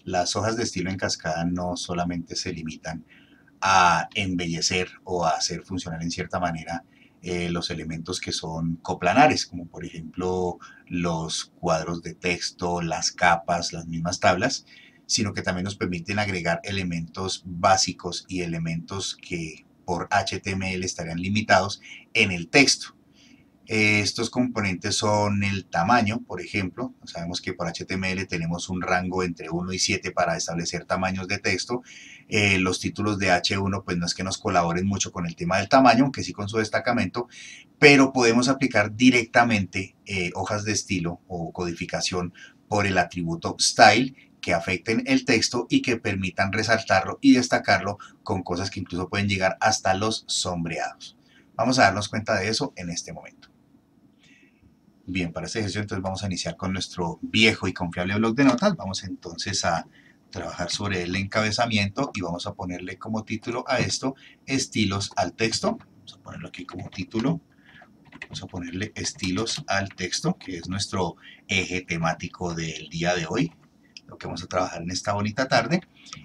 Las hojas de estilo en cascada no solamente se limitan a embellecer o a hacer funcionar en cierta manera los elementos que son coplanares, como por ejemplo los cuadros de texto, las capas, las mismas tablas, sino que también nos permiten agregar elementos básicos y elementos que por HTML estarían limitados en el texto. Estos componentes son el tamaño, por ejemplo. Sabemos que por HTML tenemos un rango entre 1 y 7 para establecer tamaños de texto. Los títulos de H1 pues no es que nos colaboren mucho con el tema del tamaño, aunque sí con su destacamento, pero podemos aplicar directamente hojas de estilo o codificación por el atributo style que afecten el texto y que permitan resaltarlo y destacarlo con cosas que incluso pueden llegar hasta los sombreados. Vamos a darnos cuenta de eso en este momento. Bien, para este ejercicio entonces vamos a iniciar con nuestro viejo y confiable bloc de notas. Vamos entonces a trabajar sobre el encabezamiento y vamos a ponerle como título a esto estilos al texto. Vamos a ponerlo aquí como título. Vamos a ponerle estilos al texto, que es nuestro eje temático del día de hoy, lo que vamos a trabajar en esta bonita tarde.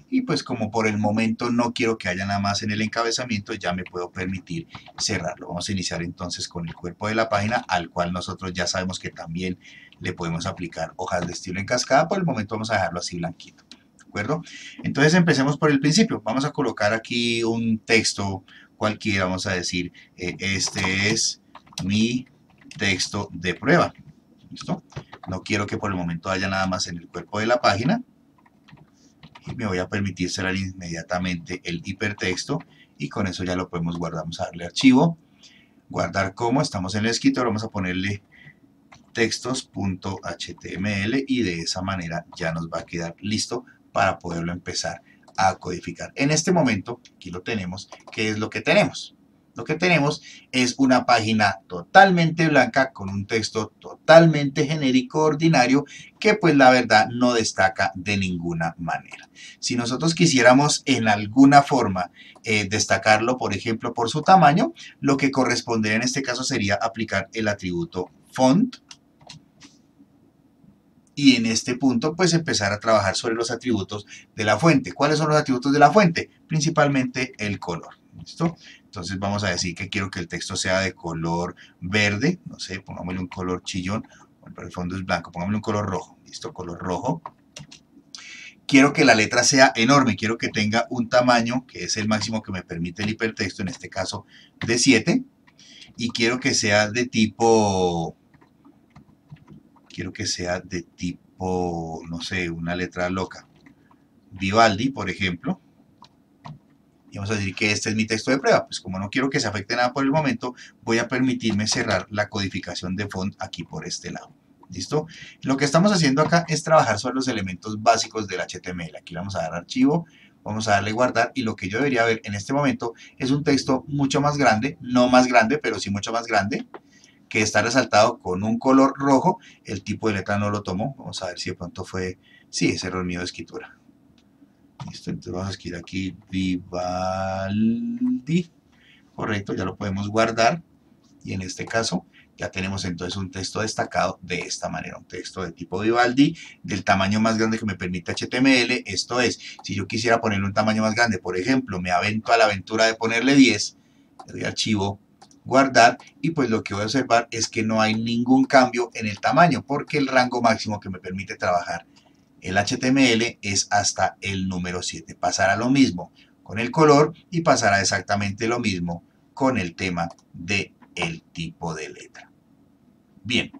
Y pues como por el momento no quiero que haya nada más en el encabezamiento, ya me puedo permitir cerrarlo. Vamos a iniciar entonces con el cuerpo de la página, al cual nosotros ya sabemos que también le podemos aplicar hojas de estilo en cascada. Por el momento vamos a dejarlo así blanquito, ¿de acuerdo? Entonces empecemos por el principio. Vamos a colocar aquí un texto cualquiera. Vamos a decir, este es mi texto de prueba. ¿Listo? No quiero que por el momento haya nada más en el cuerpo de la página. Y me voy a permitir cerrar inmediatamente el hipertexto. Y con eso ya lo podemos guardar. Vamos a darle archivo. Guardar como. Estamos en el escritorio. Vamos a ponerle textos.html. Y de esa manera ya nos va a quedar listo para poderlo empezar a codificar. En este momento, aquí lo tenemos. ¿Qué es lo que tenemos? Lo que tenemos es una página totalmente blanca con un texto totalmente genérico, ordinario, que pues la verdad no destaca de ninguna manera. Si nosotros quisiéramos en alguna forma destacarlo, por ejemplo, por su tamaño, lo que correspondería en este caso sería aplicar el atributo font. Y en este punto, pues empezar a trabajar sobre los atributos de la fuente. ¿Cuáles son los atributos de la fuente? Principalmente el color. ¿Listo? Entonces vamos a decir que quiero que el texto sea de color verde, no sé, pongámosle un color chillón, pero el fondo es blanco, pongámosle un color rojo, ¿listo? Color rojo. Quiero que la letra sea enorme, quiero que tenga un tamaño, que es el máximo que me permite el hipertexto, en este caso de 7, y quiero que sea de tipo, no sé, una letra loca, Vivaldi, por ejemplo. Y vamos a decir que este es mi texto de prueba. Pues como no quiero que se afecte nada por el momento, voy a permitirme cerrar la codificación de font aquí por este lado. ¿Listo? Lo que estamos haciendo acá es trabajar sobre los elementos básicos del HTML. Aquí vamos a dar archivo, vamos a darle guardar y lo que yo debería ver en este momento es un texto mucho más grande, no más grande, pero sí mucho más grande, que está resaltado con un color rojo. El tipo de letra no lo tomó. Vamos a ver si de pronto fue, sí, es error mío de escritura. Listo, entonces vamos a escribir aquí Vivaldi, correcto, ya lo podemos guardar y en este caso ya tenemos entonces un texto destacado de esta manera, un texto de tipo Vivaldi del tamaño más grande que me permite HTML. Esto es, si yo quisiera ponerle un tamaño más grande, por ejemplo, me avento a la aventura de ponerle 10, le doy archivo, guardar y pues lo que voy a observar es que no hay ningún cambio en el tamaño porque el rango máximo que me permite trabajar el HTML es hasta el número 7. Pasará lo mismo con el color y pasará exactamente lo mismo con el tema del tipo de letra. Bien,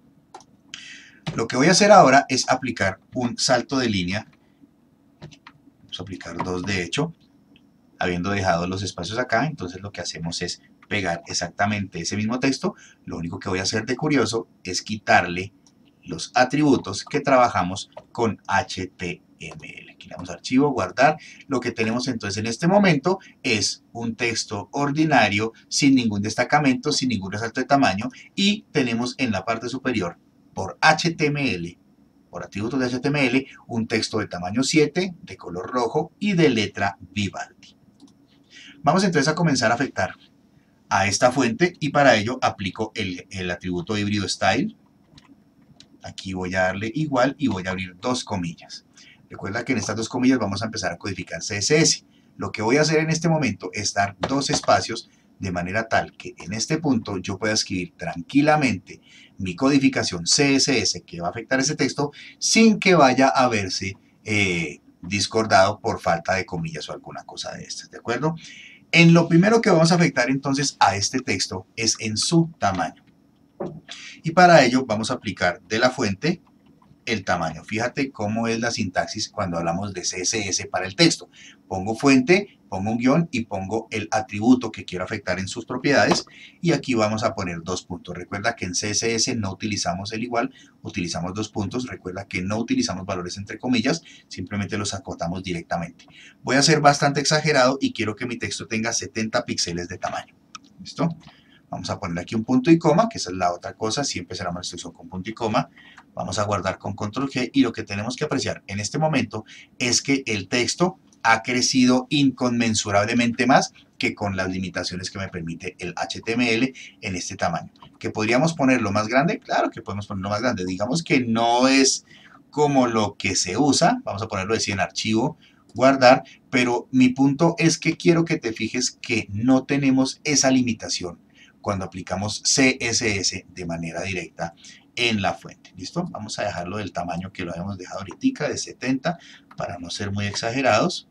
lo que voy a hacer ahora es aplicar un salto de línea. Vamos a aplicar dos de hecho, habiendo dejado los espacios acá, entonces lo que hacemos es pegar exactamente ese mismo texto. Lo único que voy a hacer de curioso es quitarle los atributos que trabajamos con HTML. Aquí le damos archivo, guardar. Lo que tenemos entonces en este momento es un texto ordinario, sin ningún destacamento, sin ningún resalto de tamaño, y tenemos en la parte superior, por HTML, por atributos de HTML, un texto de tamaño 7, de color rojo y de letra Vivaldi. Vamos entonces a comenzar a afectar a esta fuente y para ello aplico el atributo híbrido style. Aquí voy a darle igual y voy a abrir dos comillas. Recuerda que en estas dos comillas vamos a empezar a codificar CSS. Lo que voy a hacer en este momento es dar dos espacios de manera tal que en este punto yo pueda escribir tranquilamente mi codificación CSS que va a afectar ese texto sin que vaya a verse discordado por falta de comillas o alguna cosa de estas, ¿de acuerdo? En lo primero que vamos a afectar entonces a este texto es en su tamaño. Y para ello vamos a aplicar de la fuente el tamaño. Fíjate cómo es la sintaxis cuando hablamos de CSS para el texto. Pongo fuente, pongo un guión y pongo el atributo que quiero afectar en sus propiedades y aquí vamos a poner dos puntos. Recuerda que en CSS no utilizamos el igual, utilizamos dos puntos. Recuerda que no utilizamos valores entre comillas, simplemente los acotamos directamente. Voy a ser bastante exagerado y quiero que mi texto tenga 70 píxeles de tamaño. ¿Listo? Vamos a poner aquí un punto y coma, que esa es la otra cosa, siempre será una instrucción con punto y coma. Vamos a guardar con control G y lo que tenemos que apreciar en este momento es que el texto ha crecido inconmensurablemente más que con las limitaciones que me permite el HTML en este tamaño. ¿Que podríamos ponerlo más grande? Claro que podemos ponerlo más grande. Digamos que no es como lo que se usa. Vamos a ponerlo así en archivo, guardar, pero mi punto es que quiero que te fijes que no tenemos esa limitación cuando aplicamos CSS de manera directa en la fuente. ¿Listo? Vamos a dejarlo del tamaño que lo habíamos dejado ahorita, de 70, para no ser muy exagerados.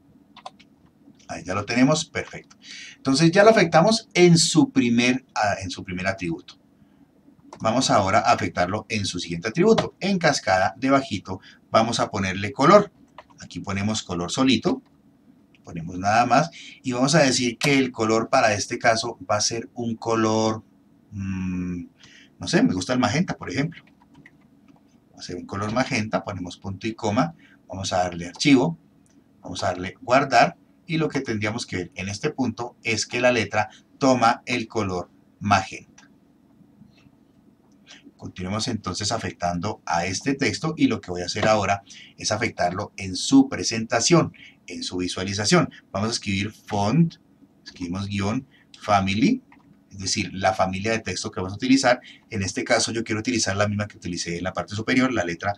Ahí ya lo tenemos, perfecto. Entonces ya lo afectamos en su primer atributo. Vamos ahora a afectarlo en su siguiente atributo. En cascada, debajito, vamos a ponerle color. Aquí ponemos color solito. Ponemos nada más y vamos a decir que el color para este caso va a ser un color, no sé, me gusta el magenta, por ejemplo. Va a ser un color magenta, ponemos punto y coma, vamos a darle archivo, vamos a darle guardar y lo que tendríamos que ver en este punto es que la letra toma el color magenta. Continuemos entonces afectando a este texto y lo que voy a hacer ahora es afectarlo en su presentación, en su visualización. Vamos a escribir font, escribimos guión family, es decir, la familia de texto que vamos a utilizar. En este caso yo quiero utilizar la misma que utilicé en la parte superior, la letra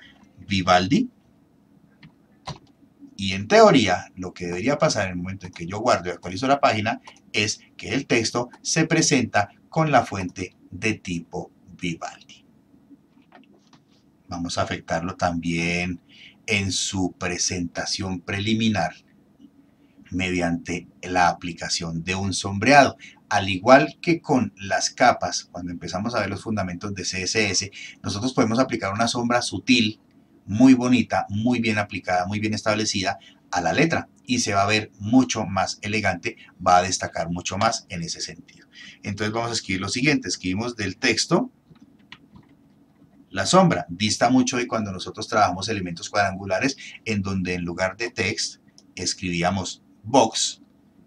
Vivaldi. Y en teoría, lo que debería pasar en el momento en que yo guardo y actualizo la página es que el texto se presenta con la fuente de tipo Vivaldi. Vamos a afectarlo también en su presentación preliminar mediante la aplicación de un sombreado. Al igual que con las capas, cuando empezamos a ver los fundamentos de CSS, nosotros podemos aplicar una sombra sutil, muy bonita, muy bien aplicada, muy bien establecida a la letra y se va a ver mucho más elegante, va a destacar mucho más en ese sentido. Entonces vamos a escribir lo siguiente, escribimos del texto. La sombra dista mucho de cuando nosotros trabajamos elementos cuadrangulares en donde en lugar de text escribíamos box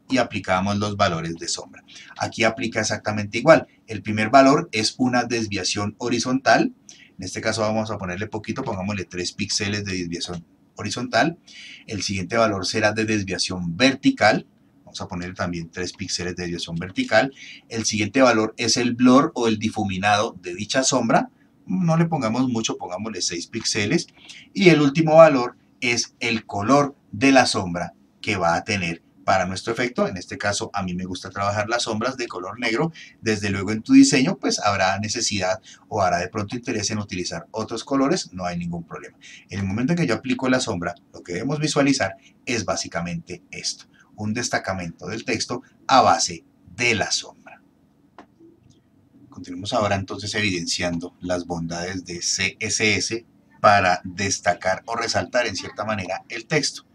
y aplicábamos los valores de sombra. Aquí aplica exactamente igual. El primer valor es una desviación horizontal. En este caso vamos a ponerle poquito, pongámosle 3 píxeles de desviación horizontal. El siguiente valor será de desviación vertical. Vamos a poner también 3 píxeles de desviación vertical. El siguiente valor es el blur o el difuminado de dicha sombra. No le pongamos mucho, pongámosle 6 píxeles. Y el último valor es el color de la sombra que va a tener para nuestro efecto. En este caso a mí me gusta trabajar las sombras de color negro. Desde luego en tu diseño pues habrá necesidad o habrá de pronto interés en utilizar otros colores, no hay ningún problema. En el momento en que yo aplico la sombra, lo que debemos visualizar es básicamente esto, un destacamento del texto a base de la sombra. Continuemos ahora entonces evidenciando las bondades de CSS para destacar o resaltar en cierta manera el texto.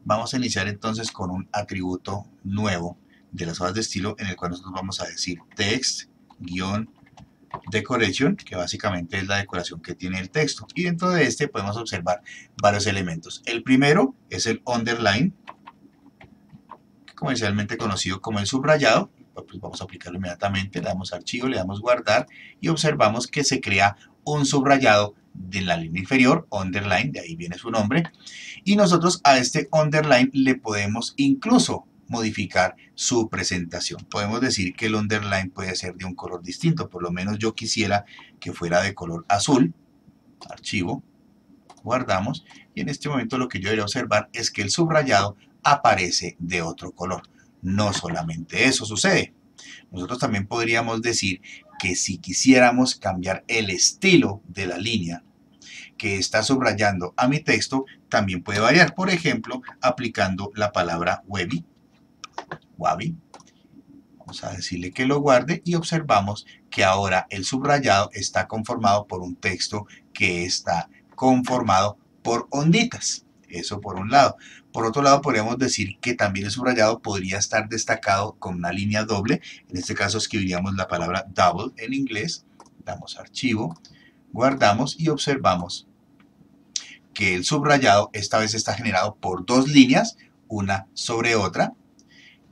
Vamos a iniciar entonces con un atributo nuevo de las hojas de estilo en el cual nosotros vamos a decir text-decoration, que básicamente es la decoración que tiene el texto. Y dentro de este podemos observar varios elementos. El primero es el underline, comercialmente conocido como el subrayado. Pues vamos a aplicarlo inmediatamente, le damos archivo, le damos guardar y observamos que se crea un subrayado de la línea inferior, underline, de ahí viene su nombre, y nosotros a este underline le podemos incluso modificar su presentación. Podemos decir que el underline puede ser de un color distinto, por lo menos yo quisiera que fuera de color azul, archivo, guardamos, y en este momento lo que yo debería observar es que el subrayado aparece de otro color. No solamente eso sucede, nosotros también podríamos decir que si quisiéramos cambiar el estilo de la línea que está subrayando a mi texto, también puede variar. Por ejemplo, aplicando la palabra Wabi. Vamos a decirle que lo guarde y observamos que ahora el subrayado está conformado por un texto que está conformado por onditas. Eso por un lado. Por otro lado, podríamos decir que también el subrayado podría estar destacado con una línea doble. En este caso escribiríamos la palabra double en inglés. Damos archivo, guardamos y observamos que el subrayado esta vez está generado por dos líneas, una sobre otra.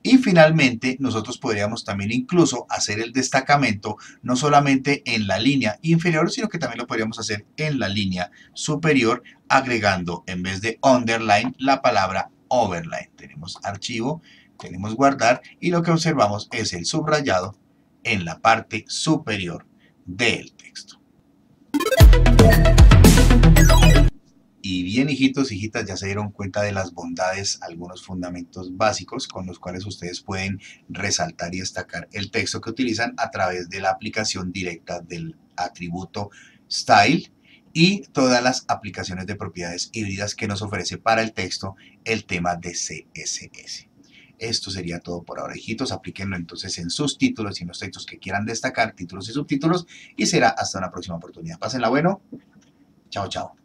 Y finalmente, nosotros podríamos también incluso hacer el destacamento no solamente en la línea inferior, sino que también lo podríamos hacer en la línea superior, agregando en vez de underline la palabra overline. Tenemos archivo, tenemos guardar y lo que observamos es el subrayado en la parte superior del texto. Y bien, hijitos, hijitas, ya se dieron cuenta de las bondades, algunos fundamentos básicos con los cuales ustedes pueden resaltar y destacar el texto que utilizan a través de la aplicación directa del atributo style y todas las aplicaciones de propiedades híbridas que nos ofrece para el texto el tema de CSS. Esto sería todo por ahora, hijitos. Aplíquenlo entonces en sus títulos y en los textos que quieran destacar, títulos y subtítulos, y será hasta una próxima oportunidad. Pásenla bueno. Chao, chao.